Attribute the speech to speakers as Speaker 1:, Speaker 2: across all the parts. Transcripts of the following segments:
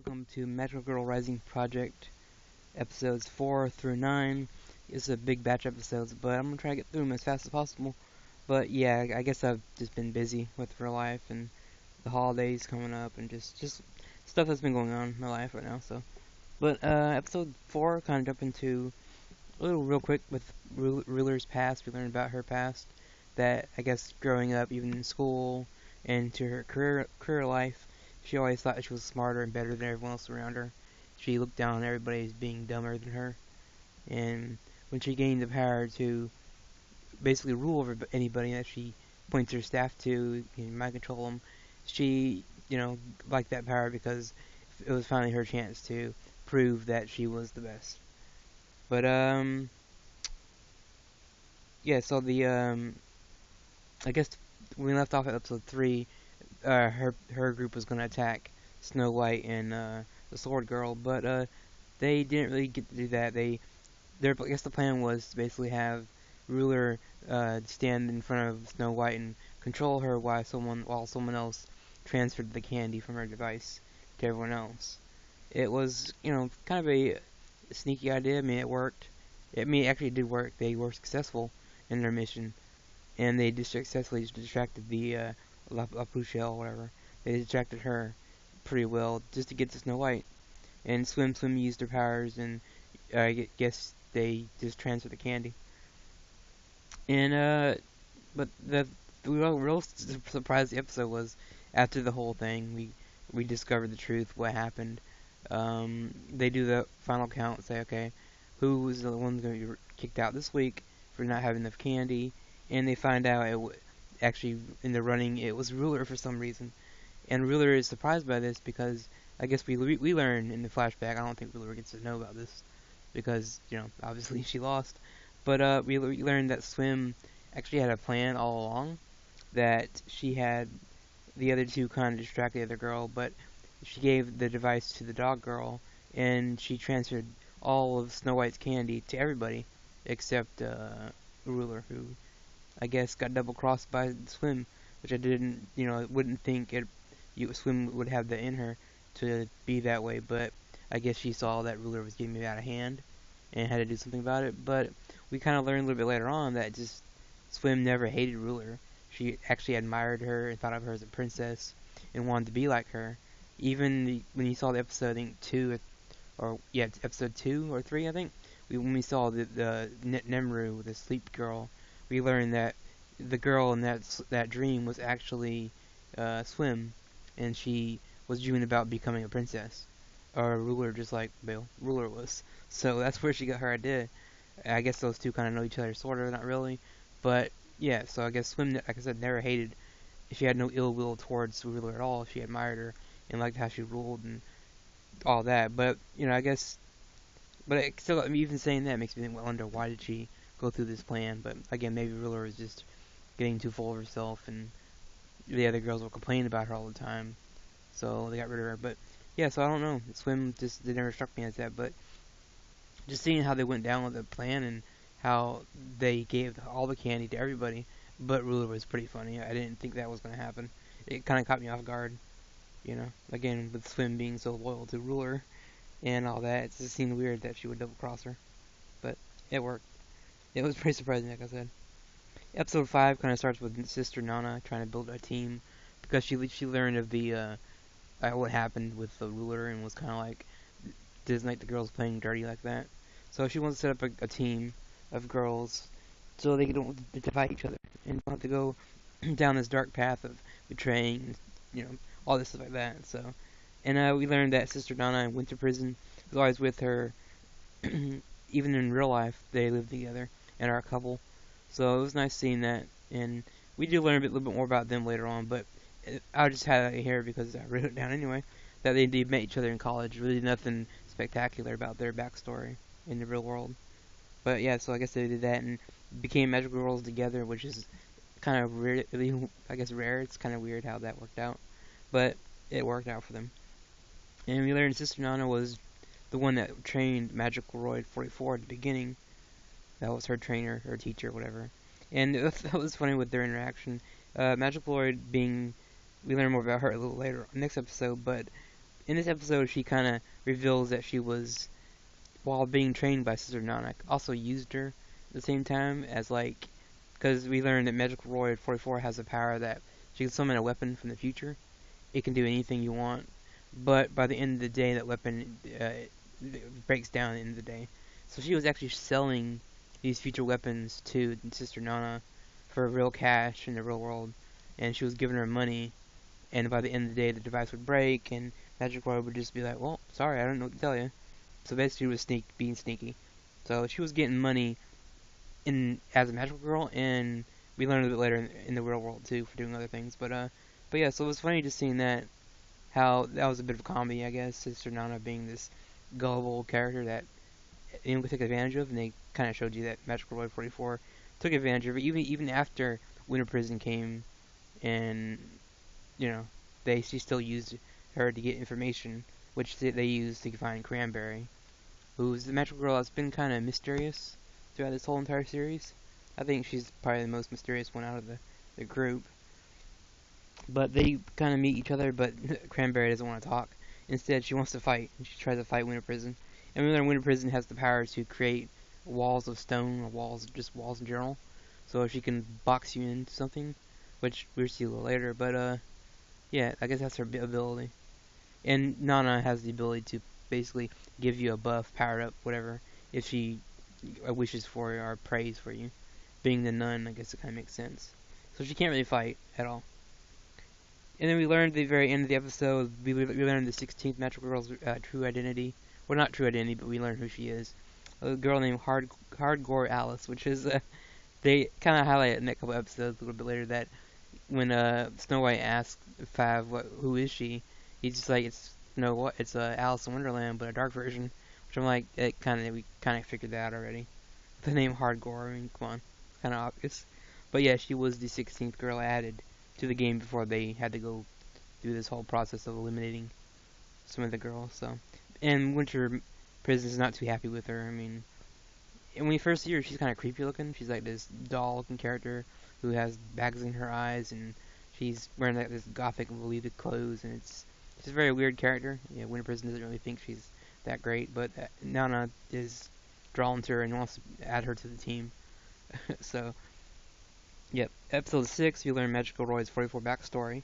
Speaker 1: welcome to Magical Girl Rising Project, episodes 4 through 9. It's a big batch of episodes, but I'm going to try to get through them as fast as possible. But yeah, I guess I've just been busy with real life and the holidays coming up and just stuff that's been going on in my life right now. But episode 4 kind of jump into a little real quick with Ruler's past. We learned about her past, that I guess growing up, even in school and to her career life, she always thought she was smarter and better than everyone else around her. She looked down on everybody as being dumber than her. And when she gained the power to basically rule over anybody that she points her staff to, mind control them, she, liked that power because it was finally her chance to prove that she was the best. But, yeah, so I guess when we left off at episode 3, her group was going to attack Snow White and the Sword Girl, but they didn't really get to do that. I guess the plan was to basically have Ruler stand in front of Snow White and control her while someone else transferred the candy from her device to everyone else. It was, kind of a sneaky idea. I mean, it worked. It actually did work. They were successful in their mission, and they just successfully distracted the Mahou Shoujo, whatever. They distracted her pretty well just to get to Snow White. And Swim used her powers, and I guess they just transferred the candy. And but the real surprise of the episode was after the whole thing, we discovered the truth, what happened. They do the final count, say, okay, who was the one going to be kicked out this week for not having enough candy, and they find out actually in the running it was Ruler for some reason, and Ruler is surprised by this because I guess we learn in the flashback. I don't think Ruler gets to know about this because obviously she lost, but we learned that Swim actually had a plan all along, that she had the other two kind of distract the other girl, but she gave the device to the dog girl, and she transferred all of Snow White's candy to everybody except Ruler, who I guess got double crossed by Swim, which I didn't, wouldn't think Swim would have that in her to be that way, but I guess she saw that Ruler was getting out of hand and had to do something about it. But we kind of learned a little bit later on that just Swim never hated Ruler. She actually admired her and thought of her as a princess and wanted to be like her. Even when you saw the episode, I think episode 2 or 3, I think, when we saw the Nemru, the sleep girl, we learned that the girl in that dream was actually Swim, and she was dreaming about becoming a princess, or a ruler, just like Ruler was. So that's where she got her idea. I guess those two kind of know each other, sort of, not really, but yeah. So I guess Swim, like I said, never hated. She had no ill will towards Ruler at all. She admired her and liked how she ruled and all that. But I guess, still, even saying that makes me wonder why did she go through this plan. But again, maybe Ruler was just getting too full of herself, and the other girls were complaining about her all the time, so they got rid of her. But yeah, so I don't know. Swim just never struck me as that. But just seeing how they went down with the plan and how they gave all the candy to everybody, but Ruler, was pretty funny. I didn't think that was going to happen. It kind of caught me off guard. Again, with Swim being so loyal to Ruler and all that, it just seemed weird that she would double cross her. But it worked. It was pretty surprising, like I said. Episode 5 kind of starts with Sister Nana trying to build a team because she learned of the what happened with the Ruler and was kind of like, doesn't like the girls playing dirty like that. So she wants to set up a team of girls so they don't fight each other and don't have to go down this dark path of betraying, all this stuff like that. So, and we learned that Sister Nana in Winter Prison was always with her. Even in real life, they live together and are a couple. So it was nice seeing that, and we do learn a little bit more about them later on. But I just had it here because I wrote it down anyway. That they met each other in college. Really nothing spectacular about their backstory in the real world. But yeah, so I guess they did that and became magical girls together, which is kind of really, I guess, rare. It's kind of weird how that worked out, but it worked out for them. And we learned Sister Nana was the one that trained Magical Roid 44 at the beginning. That was her trainer, her teacher, whatever. And that was funny with their interaction. Magical Roid we learn more about her a little later next episode, but in this episode, she kind of reveals that she was, while being trained by Sister Nanak, also used her at the same time as like, because we learned that Magical Roid 44 has a power that she can summon a weapon from the future. It can do anything you want, but by the end of the day, that weapon breaks down at the end of the day. So she was actually selling these future weapons to Sister Nana for real cash in the real world, and she was giving her money. And by the end of the day, the device would break, and Magic Roid would just be like, "Well, sorry, I don't know what to tell you." So basically, she was being sneaky. So she was getting money in as a magical girl, and we learned a bit later in the real world too for doing other things. But yeah, so it was funny just seeing that how that was a bit of a comedy, I guess. Sister Nana being this gullible character that anyone could take advantage of, and they kind of showed you that Magical Roid 44 took advantage of it. Even after Winter Prison came, and you know, she still used her to get information, which they used to find Cranberry, who's the magical girl that's been kind of mysterious throughout this whole entire series. I think she's probably the most mysterious one out of the group. But they kind of meet each other, but Cranberry doesn't want to talk. Instead, she wants to fight, and she tries to fight Winter Prison. And we learn Winter Prison has the power to create walls of stone, or just walls in general. So she can box you into something, which we'll see a little later. But yeah, I guess that's her ability. And Nana has the ability to basically give you a buff, powered up, whatever, if she wishes for you or prays for you. Being the nun, I guess it kind of makes sense. So she can't really fight at all. And then we learned at the very end of the episode, we learned the 16th Magical Girl's true identity. Well, not true identity, but we learned who she is. A girl named Hardcore Alice, which is, they kind of highlight it in a couple episodes a little bit later that when Snow White asks Fav, who is she? He's just like, it's Alice in Wonderland, but a dark version. Which I'm like, we kind of figured that out already. The name Hardcore, I mean, come on, kind of obvious. But yeah, she was the 16th girl added to the game before they had to go through this whole process of eliminating some of the girls. So, and Winter Prison is not too happy with her. I mean, and when you first see her, she's kind of creepy looking. She's like this doll-looking character who has bags in her eyes, and she's wearing like this gothic, bleeded clothes, and she's a very weird character. Yeah, Winter Prison doesn't really think she's that great, but Nana is drawn to her and wants to add her to the team. So, yep. Episode 6, we learn Magical Roid's 44 backstory.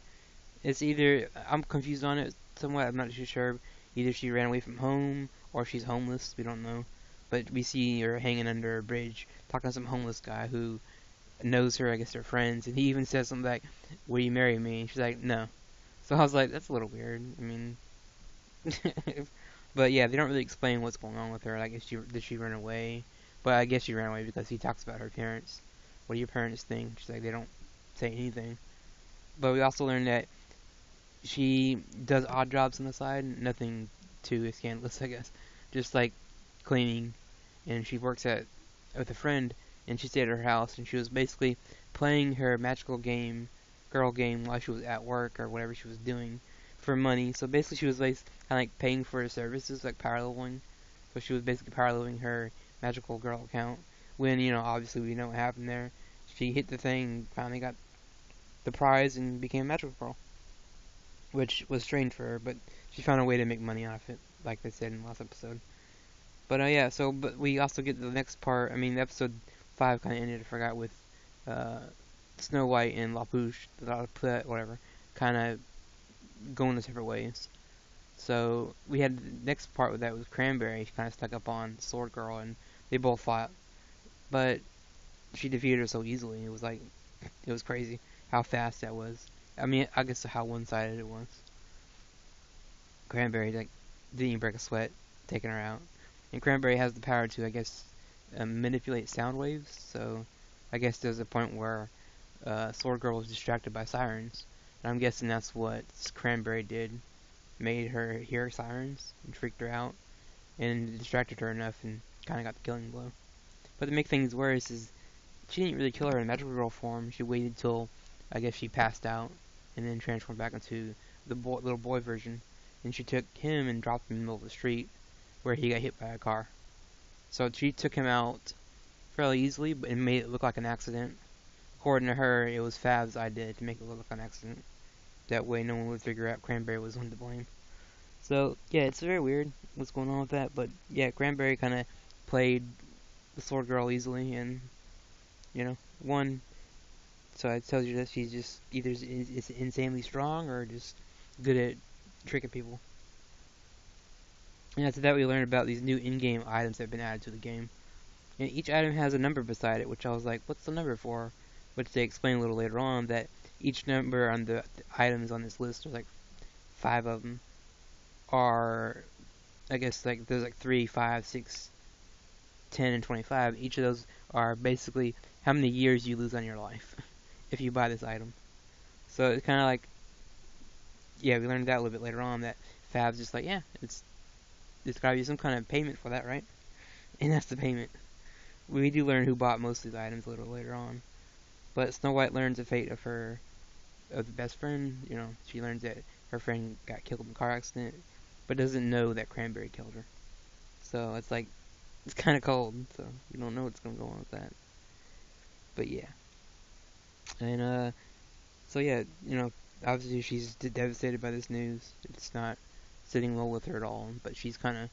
Speaker 1: It's either, I'm confused on it somewhat, I'm not too sure. Either she ran away from home, or she's homeless, we don't know. But we see her hanging under a bridge, talking to some homeless guy who knows her, I guess they're friends, and he even says something like, "Will you marry me?" And she's like, "No." So I was like, that's a little weird. I mean, but yeah, they don't really explain what's going on with her. Like, did she run away? But I guess she ran away because he talks about her parents. What do your parents think? She's like, they don't say anything. But we also learned that she does odd jobs on the side, nothing too scandalous, I guess. Just like cleaning, and she works with a friend, and she stayed at her house, and she was basically playing her magical girl game, while she was at work or whatever she was doing for money. So basically, she was kind of like paying for her services, like power leveling. So she was basically power leveling her magical girl account. When obviously we know what happened there. She hit the thing, finally got the prize, and became a magical girl, which was strange for her, but she found a way to make money off it, like they said in the last episode. But yeah, but we also get the next part. I mean, episode 5 kind of ended, I forgot, with Snow White and whatever, kind of going the separate ways. So we had the next part with that was Cranberry. She kind of stuck up on Sword Girl, and they both fought, but she defeated her so easily. It was crazy how fast that was. I mean, I guess how one-sided it was. Cranberry didn't even break a sweat, taking her out. And Cranberry has the power to, I guess, manipulate sound waves. So I guess there's a point where Sword Girl was distracted by sirens. And I'm guessing that's what Cranberry did. Made her hear sirens and freaked her out. And distracted her enough and kind of got the killing blow. But to make things worse is she didn't really kill her in magical girl form. She waited till, I guess, she passed out. And then transformed back into the little boy version. And she took him and dropped him in the middle of the street where he got hit by a car. So she took him out fairly easily, but it made it look like an accident. According to her, it was Fav's idea to make it look like an accident. That way no one would figure out Cranberry was one to blame. So yeah, it's very weird what's going on with that. But yeah, Cranberry kind of played the sword girl easily, and won. So it tells you that she's just either is insanely strong or just good at tricking people. And after that, we learned about these new in-game items that have been added to the game. And each item has a number beside it, which I was like, what's the number for? Which they explain a little later on that each number on the items on this list, there's like 5 of them, are, I guess, like there's like 3, 5, 6, 10, and 25. Each of those are basically how many years you lose on your life if you buy this item. So it's kind of like, yeah, we learned that a little bit later on that Fab's just like, yeah, it's gotta be some kind of payment for that, right? And that's the payment. We do learn who bought most of these items a little later on. But Snow White learns the fate of the best friend. She learns that her friend got killed in a car accident, but doesn't know that Cranberry killed her. So it's like it's kind of cold. So you don't know what's gonna go on with that. But yeah, and so yeah, obviously she's devastated by this news. It's not sitting well with her at all. But she's kind of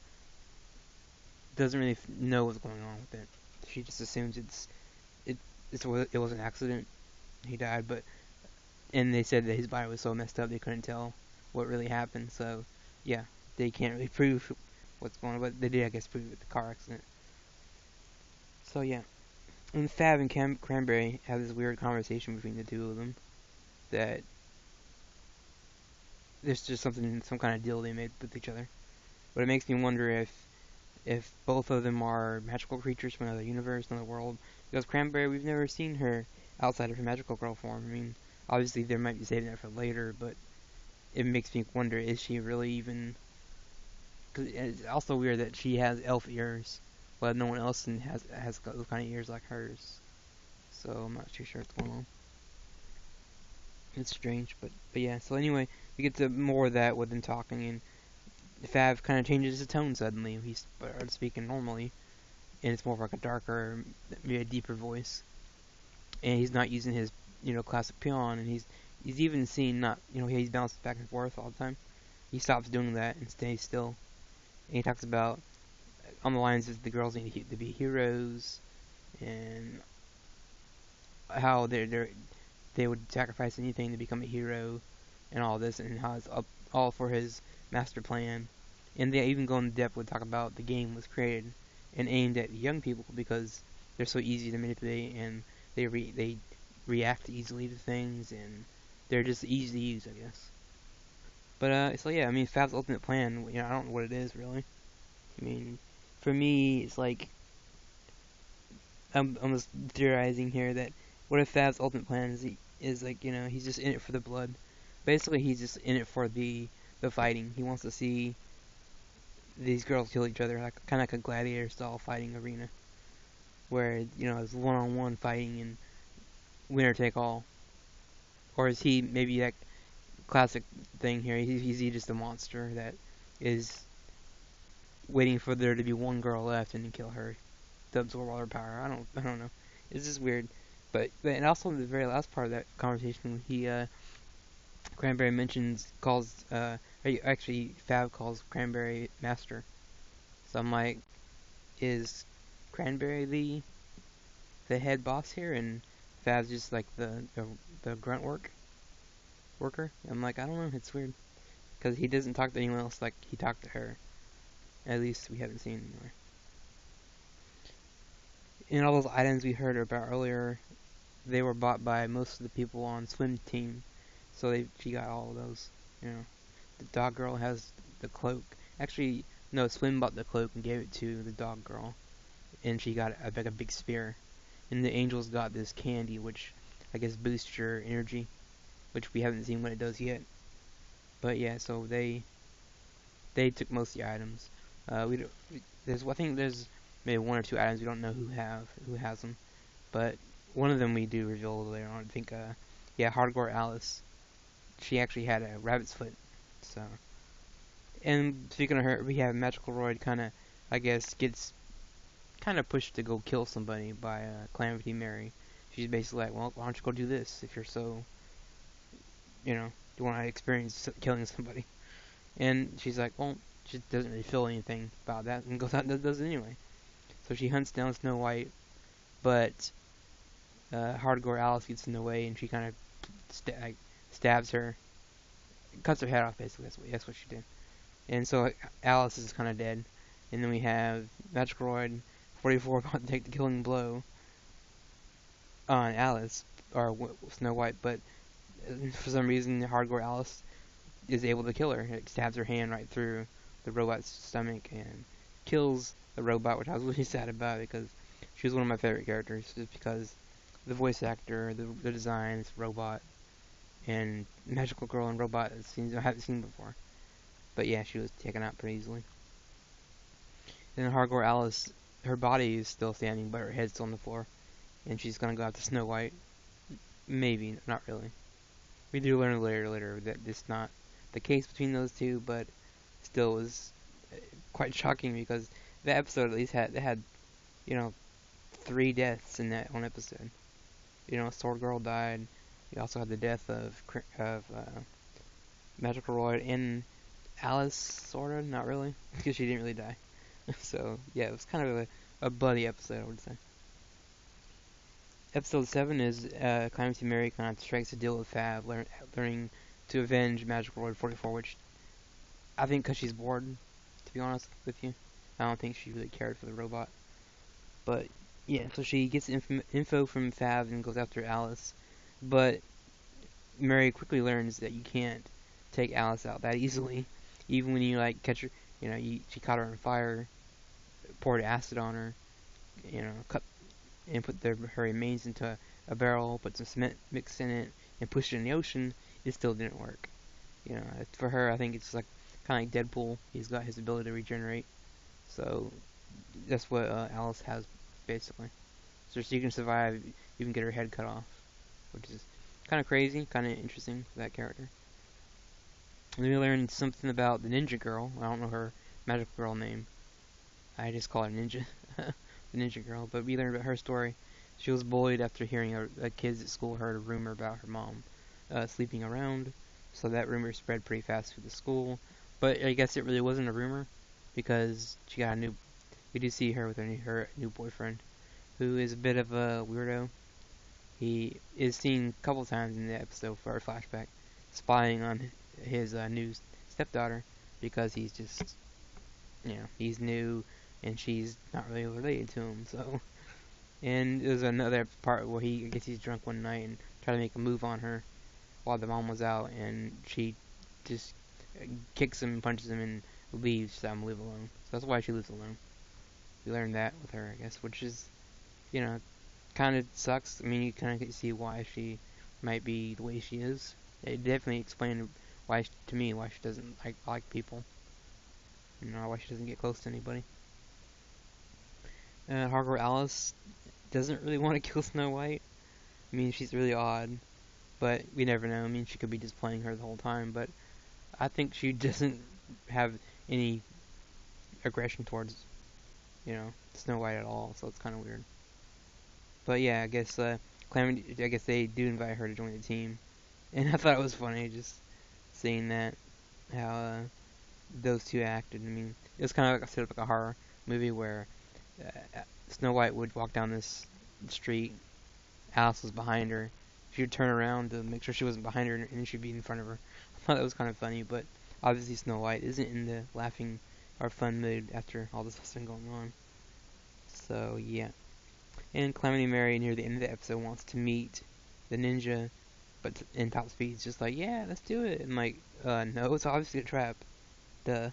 Speaker 1: doesn't really know what's going on with it. She just assumes it it was an accident. He died, but and they said that his body was so messed up they couldn't tell what really happened. So yeah, they can't really prove what's going on, but they did, I guess, prove it with the car accident. So yeah, and Fab and Cranberry have this weird conversation between the two of them that there's just some kind of deal they made with each other. But it makes me wonder if both of them are magical creatures from another universe, another world. Because Cranberry, we've never seen her outside of her magical girl form. I mean, obviously there might be saving that for later, but it makes me wonder: is she really even? Cause it's also weird that she has elf ears, but no one else has got those kind of ears like hers. So I'm not too sure what's going on. It's strange, but yeah. So anyway, we get to more of that with them talking, and Fav kind of changes his tone suddenly. He starts speaking normally, and it's more of like a darker, maybe a deeper voice. And he's not using his classic peon, and he's even seen not he's bouncing back and forth all the time. He stops doing that and stays still. And he talks about on the lines of the girls need to be heroes, and how they would sacrifice anything to become a hero, and all this, and how it's up all for his master plan. And they even go in depth with talk about the game was created and aimed at young people because they're so easy to manipulate, and they react easily to things, and they're just easy to use, I guess. But so yeah, I mean, Fab's ultimate plan, I don't know what it is really. I mean, for me, it's like I'm just theorizing here that what if Fab's ultimate plan is like he's just in it for the blood. Basically, he's just in it for the fighting. He wants to see these girls kill each other, like kind of like a gladiator style fighting arena, where it's one-on-one fighting and winner take all. Or is he maybe that classic thing here? Is he just a monster that is waiting for there to be one girl left and then kill her to absorb all her power? I don't know. It's just weird. But and also in the very last part of that conversation, he Cranberry actually Fab calls Cranberry Master. So I'm like, is Cranberry the head boss here, and Fab's just like the grunt worker? I'm like, I don't know. It's weird because he doesn't talk to anyone else like he talked to her. At least we haven't seen anywhere. And all those items we heard about earlier, they were bought by most of the people on Swim Team, so she got all of those. The dog girl has the cloak. Actually, no, Swim bought the cloak and gave it to the dog girl, and she got like a big spear. And the angels got this candy, which I guess boosts your energy, which we haven't seen what it does yet. But yeah, so they took most of the items. I think there's maybe 1 or 2 items we don't know who has them, but one of them we do reveal later on. I think yeah, Hardcore Alice. She actually had a rabbit's foot. So, and speaking of her, we have Magical Royd kind of, I guess, gets kind of pushed to go kill somebody by Calamity Mary. She's basically like, well, why don't you go do this if you're so, you want to experience killing somebody. And she's like, well, she doesn't really feel anything about that, and goes out and does it anyway. So she hunts down Snow White, but hardcore Alice gets in the way, and she kind of stabs her, cuts her head off. Basically, that's what she did. And so Alice is kind of dead. And then we have Magical 44 about to take the killing blow on Alice, or Snow White, but for some reason, hardcore Alice is able to kill her. It stabs her hand right through the robot's stomach and kills the robot, which I was really sad about because she was one of my favorite characters, just because the voice actor, the designs, robot, and magical girl and robot scenes I haven't seen before. But yeah, she was taken out pretty easily. And then hardcore Alice, her body is still standing, but her head's still on the floor, and she's gonna go after Snow White. Maybe, not really. We do learn later that it's not the case between those two, but still was quite shocking because that episode at least had you know 3 deaths in that one episode. Sword Girl died. You also had the death of Magical Roy and Alice, sorta, not really, because she didn't really die. So yeah, it was kind of a bloody episode, I would say. Episode 7 is Calamity Mary kind of strikes a deal with Fab, learning to avenge Magical Roy 44, which I think because she's bored, to be honest with you. I don't think she really cared for the robot. But yeah, so she gets info from Fab and goes after Alice. But Mary quickly learns that you can't take Alice out that easily. Even when you catch her, she caught her on fire, poured acid on her, cut and put her remains into a barrel, put some cement mix in it, and pushed it in the ocean. It still didn't work. For her, I think it's like kind of like Deadpool. He's got his ability to regenerate. So that's what Alice has basically. So she can survive, even get her head cut off, which is kind of crazy, kind of interesting for that character. And then we learned something about the Ninja Girl. I don't know her magical girl name. I just call her Ninja, the Ninja Girl. But we learned about her story. She was bullied after hearing kids at school heard a rumor about her mom sleeping around. So that rumor spread pretty fast through the school. But I guess it really wasn't a rumor because she got a new. We do see her with her new boyfriend, who is a bit of a weirdo. He is seen a couple times in the episode for a flashback, spying on his new stepdaughter because he's just, he's new and she's not really related to him. So, and there's another part where I guess he's drunk one night and tried to make a move on her while the mom was out, and she just kicks him, punches him, and leaves to let him live alone. So that's why she lives alone. We learned that with her, I guess, which is, kind of sucks. I mean, you kind of see why she might be the way she is. It definitely explained to me why she doesn't like people. Why she doesn't get close to anybody. Hardcore Alice doesn't really want to kill Snow White. I mean, she's really odd, but we never know. I mean, she could be just playing her the whole time, but I think she doesn't have any aggression towards, Snow White at all, so it's kind of weird. But yeah, I guess Calamity, I guess they do invite her to join the team, and I thought it was funny just seeing that how those two acted. I mean, it was kind of like set up like a horror movie where Snow White would walk down this street, Alice was behind her. She would turn around to make sure she wasn't behind her, and then she'd be in front of her. I thought that was kind of funny, but obviously Snow White isn't in the laughing or fun mood after all this has been going on. So yeah. And Calamity Mary near the end of the episode wants to meet the ninja, but in top speed's just like, yeah, let's do it. And no, it's obviously a trap. Duh.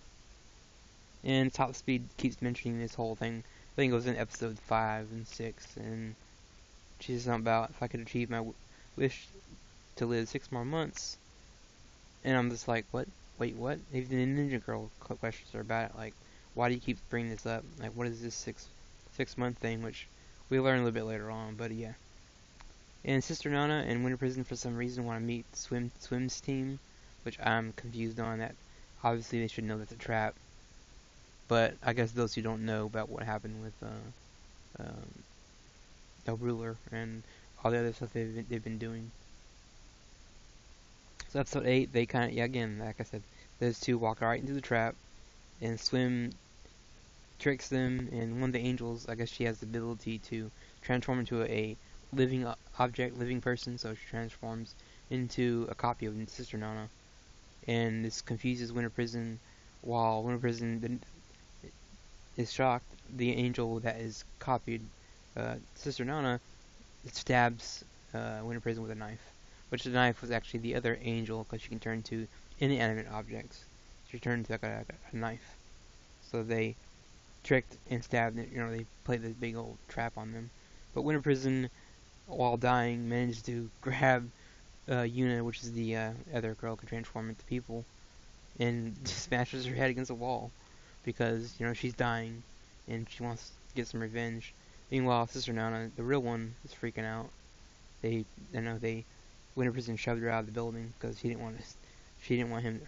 Speaker 1: And top speed keeps mentioning this whole thing. I think it was in episode 5 and 6, and she's something about if I could achieve my wish to live 6 more months. And I'm just like, what? Wait, what? Even the Ninja Girl questions are about it. Like, why do you keep bringing this up? Like, what is this six month thing? Which we learn a little bit later on, but yeah. And Sister Nana and Winter Prison for some reason want to meet Swim's team, which I'm confused on. That obviously they should know that's a trap. But I guess those who don't know about what happened with El Ruler and all the other stuff they've been doing. So episode 8, they kind of, yeah, again, like I said, those two walk right into the trap, and Swim tricks them, and one of the angels, I guess she has the ability to transform into a living object, living person, so she transforms into a copy of Sister Nana, and this confuses Winter Prison, while Winter Prison is shocked. The angel that is copied, Sister Nana, stabs Winter Prison with a knife, which the knife was actually the other angel, because she can turn to inanimate objects. She turned into like a knife. So they tricked and stabbed it. They played this big old trap on them. But Winter Prison, while dying, managed to grab Yuna, which is the other girl, can transform into people, and smashes her head against a wall because she's dying and she wants to get some revenge. Meanwhile, Sister Nana, the real one, is freaking out. They Winter Prison shoved her out of the building because she didn't want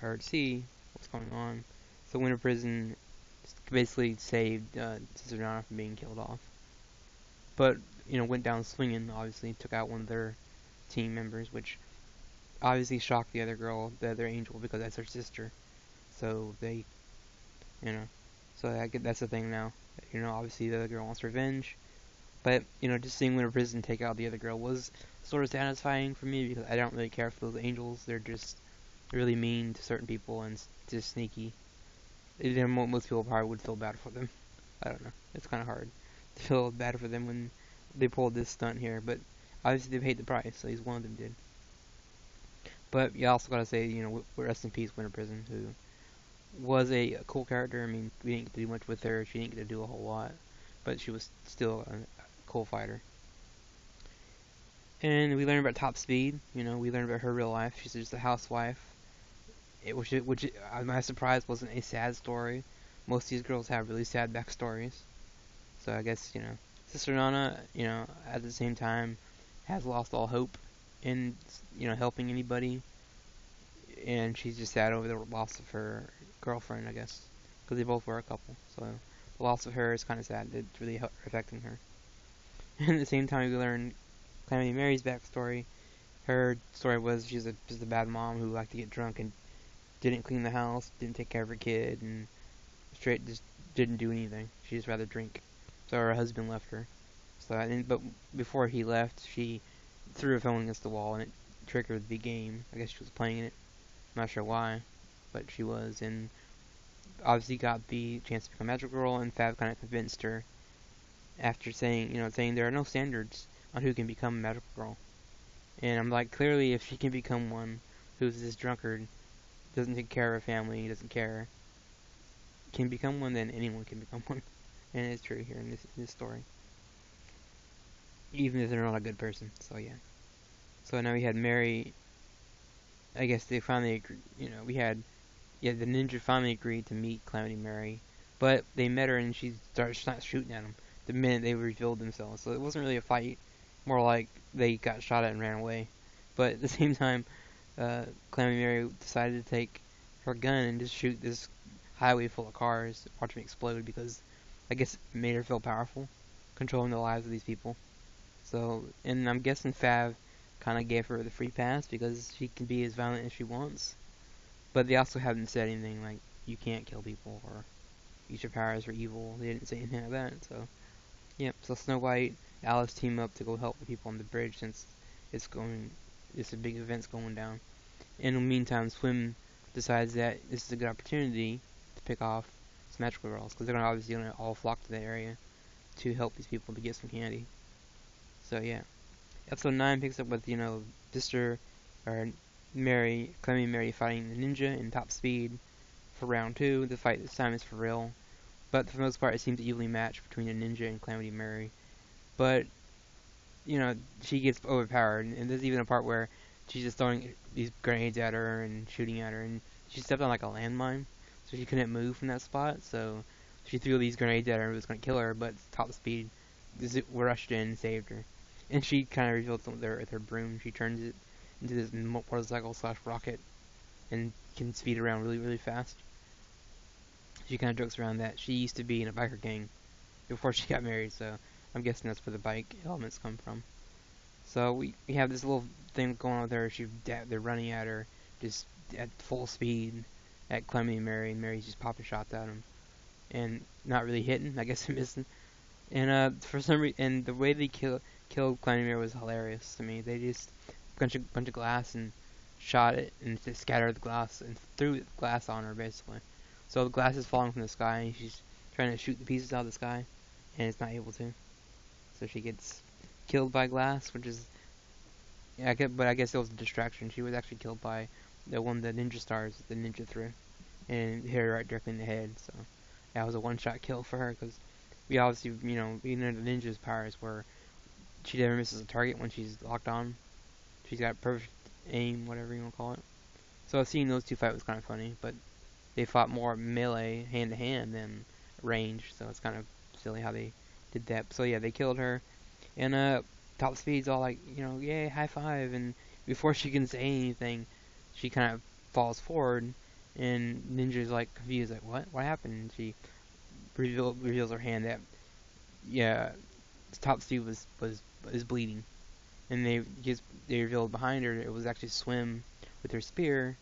Speaker 1: her to see what's going on. So Winter Prison basically saved Sister Nana from being killed off. But went down swinging. Obviously, took out one of their team members, which obviously shocked the other girl, the other angel, because that's her sister. So they, that's the thing now. Obviously the other girl wants revenge. But, just seeing Winter Prison take out the other girl was sort of satisfying for me, because I don't really care for those angels. They're just really mean to certain people and just sneaky. Most people probably would feel bad for them. I don't know. It's kind of hard to feel bad for them when they pulled this stunt here. But obviously they paid the price, so at least one of them did. But you also gotta say, rest in peace, Winter Prison, who was a cool character. I mean, we didn't do much with her. She didn't get to do a whole lot. But she was still a cool fighter. And we learned about Top Speed. We learned about her real life. She's just a housewife. Which my surprise wasn't a sad story. Most of these girls have really sad backstories. So I guess, Sister Nana, at the same time, has lost all hope in, helping anybody. And she's just sad over the loss of her girlfriend, I guess. Because they both were a couple. So the loss of her is kind of sad. It's really affecting her. And at the same time, we learn Calamity Mary's backstory. Her story was she's just a bad mom who liked to get drunk and didn't clean the house, didn't take care of her kid, and straight just didn't do anything. She just rather drink. So her husband left her. But before he left, she threw her phone against the wall and it triggered the game. I guess she was playing it. I'm not sure why, but she was, and obviously got the chance to become Magic Girl. And Fab kind of convinced her after saying there are no standards on who can become a Magical Girl. And I'm like, clearly, if she can become one who's this drunkard, doesn't take care of her family, doesn't care, can become one, then anyone can become one. And it's true here in this story. Even if they're not a good person. So yeah. So now we had Mary. I guess they finally agreed. The ninja finally agreed to meet Calamity Mary, but they met her and she started shooting at them the minute they revealed themselves. So it wasn't really a fight, more like they got shot at and ran away. But at the same time, Calamity Mary decided to take her gun and just shoot this highway full of cars, watch them explode, because I guess it made her feel powerful, controlling the lives of these people. So, and I'm guessing Fav kind of gave her the free pass because she can be as violent as she wants. But they also haven't said anything like, you can't kill people, or use your powers are evil. They didn't say anything like that, so. Yep, so Snow White, Alice team up to go help the people on the bridge since it's a big event's going down. In the meantime, Swim decides that this is a good opportunity to pick off some magical girls, because they're obviously going to all flock to that area to help these people to get some candy. So yeah. Episode 9 picks up with, Sister, or Calamity Mary fighting the ninja in Top Speed for round 2. The fight this time is for real. But for the most part, it seems evenly matched between the ninja and Calamity Mary. But, she gets overpowered. And there's even a part where she's just throwing these grenades at her and shooting at her. And she stepped on like a landmine, so she couldn't move from that spot. So she threw these grenades at her and it was going to kill her. But Top Speed rushed in and saved her. And she kind of revealed something with her broom. She turns it into this motorcycle / rocket and can speed around really, really fast. She kind of jokes around that she used to be in a biker gang before she got married, so I'm guessing that's where the bike elements come from. So we have this little thing going on with her. They're running at her just at full speed, at Clemmy and Mary, and Mary's just popping shots at him and not really hitting. I guess missing. And for some reason, and the way they killed Clemmy and Mary was hilarious to me. They just bunch of glass and shot it and just scattered the glass and threw the glass on her basically. So the glass is falling from the sky, and she's trying to shoot the pieces out of the sky, and it's not able to. So she gets killed by glass, which is yeah. But I guess it was a distraction. She was actually killed by the one of the ninja stars the ninja threw, and hit her right directly in the head. So that was a one-shot kill for her because we obviously, we know the ninja's powers where she never misses a target when she's locked on. She's got perfect aim, whatever you want to call it. So seeing those two fight was kind of funny, but they fought more melee, hand to hand, than range. So it's kind of silly how they did that. So yeah, they killed her, and Top Speed's all like, yay, high five, and before she can say anything, she kind of falls forward, and Ninja's like confused, like what happened? And she reveals her hand that yeah, Top Speed is bleeding, and they revealed behind her it was actually Swim with her spear,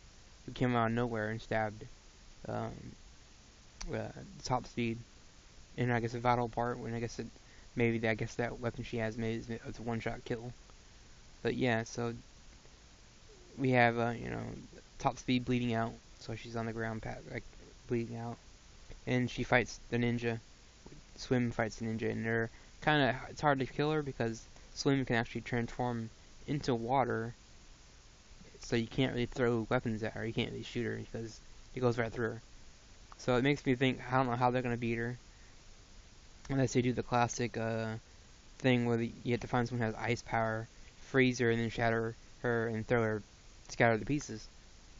Speaker 1: who came out of nowhere and stabbed um, Top Speed. And I guess a vital part when I guess that weapon she has maybe it's a one-shot kill. But yeah, so we have Top Speed bleeding out, so she's on the ground, like bleeding out, and she fights the ninja. Swim fights the ninja, and they're it's hard to kill her because Swim can actually transform into water, so you can't really throw weapons at her. You can't really shoot her because it goes right through her. So it makes me think I don't know how they're gonna beat her unless they do the classic thing where you have to find someone who has ice power, freeze her, and then shatter her and scatter the pieces,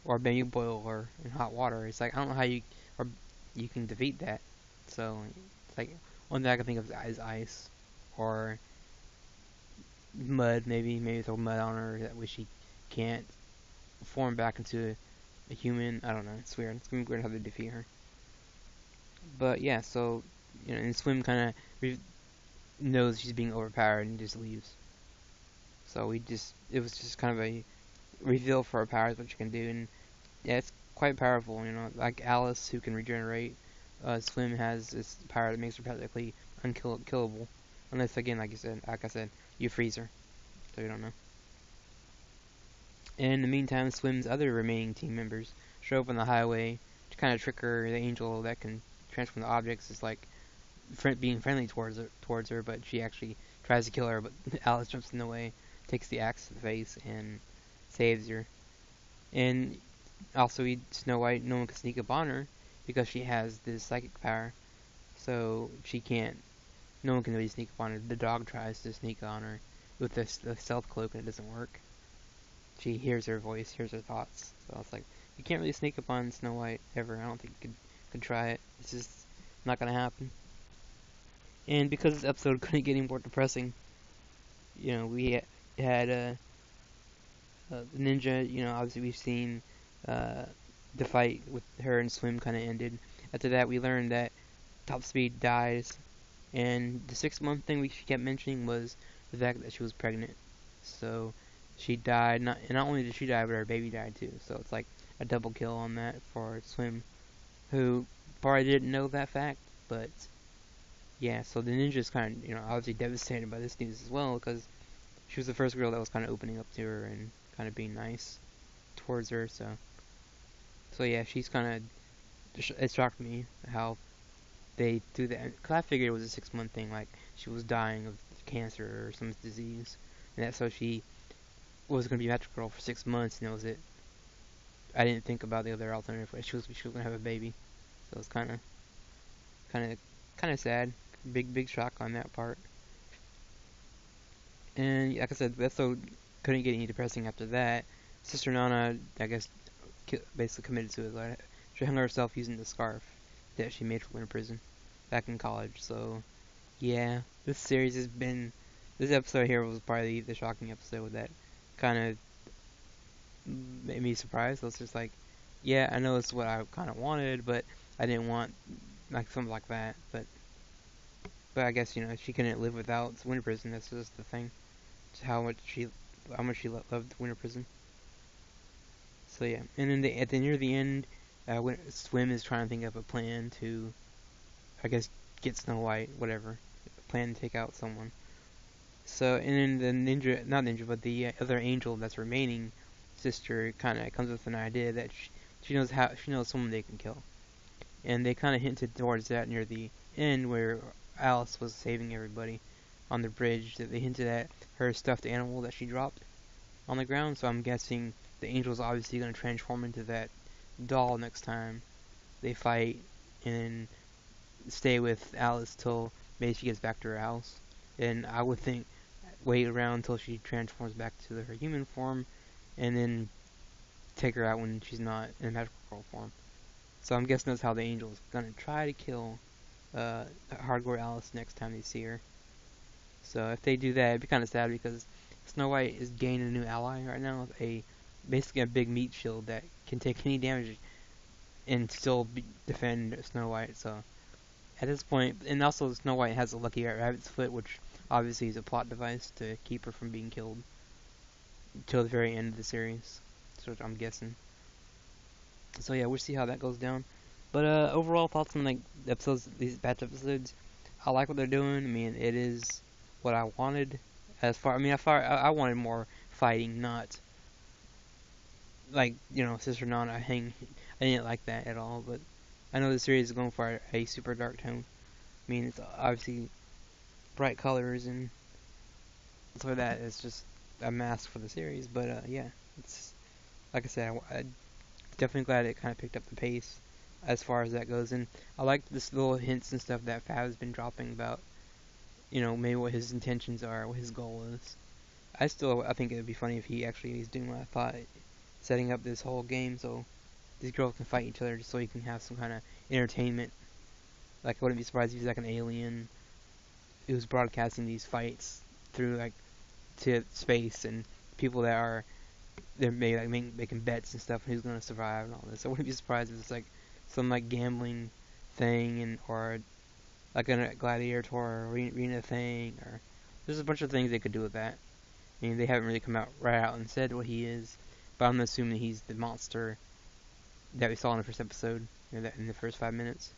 Speaker 1: or maybe boil her in hot water. It's like I don't know how you can defeat that. So it's like one thing I can think of is ice, or mud. Maybe throw mud on her that way she can't form back into a human. I don't know. It's weird. It's gonna be weird how they defeat her. But yeah, so and Swim kind of knows she's being overpowered and just leaves. So it was just kind of a reveal for her powers, what she can do, and yeah, it's quite powerful. Like Alice, who can regenerate. Swim has this power that makes her practically unkillable, unless again, like I said, you freeze her. So you don't know. And in the meantime, Swim's other remaining team members show up on the highway to kind of trick her. The angel that can transform the objects is like being friendly towards her, but she actually tries to kill her. But Alice jumps in the way, takes the axe to the face, and saves her. And also, Snow White, no one can sneak up on her because she has this psychic power, so she can't. No one can really sneak up on her. The dog tries to sneak on her with the stealth cloak, and it doesn't work. She hears her voice, hears her thoughts. So it's like you can't really sneak up on Snow White ever. I don't think you could try it. It's just not gonna happen. And because this episode couldn't get any more depressing, we had Ninja. Obviously we've seen the fight with her and Swim kind of ended. After that, we learned that Top Speed dies, and the 6-month thing she kept mentioning was the fact that she was pregnant. So she died. Not only did she die, but her baby died too. So it's like a double kill on that for Swim, who probably didn't know that fact, but yeah. So the ninja's kind of obviously devastated by this news as well because she was the first girl that was kind of opening up to her and kind of being nice towards her. So yeah, she's kind of. It shocked me how they do that. Cause I figured it was a 6-month thing, like she was dying of cancer or some disease, and that so she was gonna be a magic girl for 6 months, and that was it. I didn't think about the other alternative way. She was gonna have a baby, so it was kind of sad. Big shock on that part. And like I said, the episode couldn't get any depressing after that. Sister Nana, I guess, basically committed suicide. She hung herself using the scarf that she made for Winter Prison back in college. So, yeah, this episode here was probably the shocking episode that kind of made me surprised. I was just like, yeah, I know it's what I kind of wanted, but I didn't want like something like that. But I guess she couldn't live without Winter Prison. That's just the thing. Just how much she loved Winter Prison. So yeah, and then near the end, when Swim is trying to think of a plan to, I guess, get Snow White, whatever, plan to take out someone. So, and then the ninja, not ninja, but the other angel that's remaining sister kind of comes with an idea that she knows someone they can kill, and they kind of hinted towards that near the end where Alice was saving everybody on the bridge. That they hinted at her stuffed animal that she dropped on the ground. So I'm guessing the angel's obviously going to transform into that doll next time they fight, and stay with Alice till maybe she gets back to her house. And I would think wait around until she transforms back to her human form, and then take her out when she's not in magical girl form. So I'm guessing that's how the angel's gonna try to kill Hardcore Alice next time they see her. So if they do that, it'd be kind of sad because Snow White is gaining a new ally right now, basically a big meat shield that can take any damage and still defend Snow White. So at this point, and also Snow White has a lucky rabbit's foot, which obviously is a plot device to keep her from being killed till the very end of the series. So I'm guessing. So yeah, we'll see how that goes down. But overall thoughts on like episodes, these batch episodes. I like what they're doing. I mean, it is what I wanted. I wanted more fighting, not like Sister Nana hang. I didn't like that at all. But I know the series is going for a super dark tone. I mean, it's obviously bright colors and stuff like that. It's just a mask for the series. But yeah, it's like I said, I definitely glad it kind of picked up the pace as far as that goes. And I like this little hints and stuff that Fav's been dropping about, maybe what his intentions are, what his goal is. I think it would be funny if he actually is doing what I thought, setting up this whole game so these girls can fight each other just so he can have some kind of entertainment. Like, I wouldn't be surprised if he's like an alien who's broadcasting these fights through like to space, and people that are they're making bets and stuff, and who's gonna survive and all this. I wouldn't be surprised if it's like some like gambling thing, and or like a gladiator or arena thing, or there's a bunch of things they could do with that. I mean, they haven't really come out right out and said what he is, but I'm assuming he's the monster that we saw in the first episode, that in the first 5 minutes,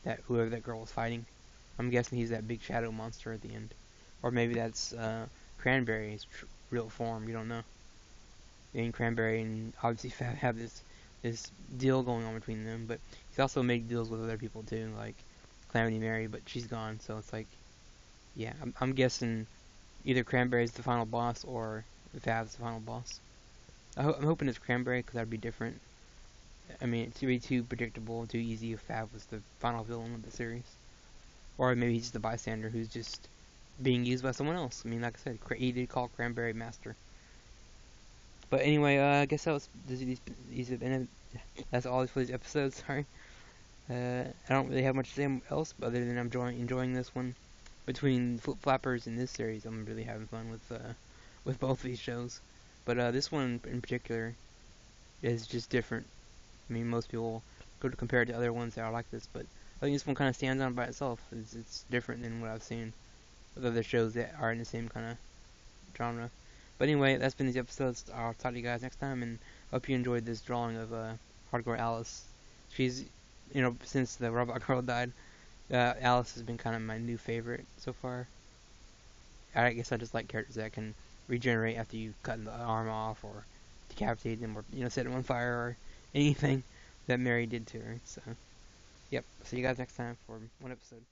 Speaker 1: that whoever that girl was fighting. I'm guessing he's that big shadow monster at the end, or maybe that's Cranberry's real form. You don't know. And Cranberry and obviously have this deal going on between them, but he's also made deals with other people too, like Calamity Mary, but she's gone, so it's like, yeah, I'm guessing either Cranberry's the final boss or Fav's the final boss. I'm hoping it's Cranberry because that'd be different. I mean, it's be too predictable, too easy if Fav was the final villain of the series, or maybe he's just a bystander who's just being used by someone else. I mean, like I said, he did call Cranberry Master. But anyway, I guess these have been that's all for these episodes. Sorry, I don't really have much to say else other than I'm enjoying this one. Between Flip Flappers and this series, I'm really having fun with both of these shows. But this one in particular is just different. I mean, most people go to compare it to other ones that are like this, but I think this one kind of stands on by itself. It's different than what I've seen with other shows that are in the same kind of genre. But anyway, that's been these episodes. I'll talk to you guys next time, and hope you enjoyed this drawing of Hardcore Alice. She's, since the robot girl died, Alice has been kind of my new favorite so far. I guess I just like characters that can regenerate after you cut the arm off, or decapitate them, or set them on fire, or anything that Mary did to her. So, yep. See you guys next time for one episode.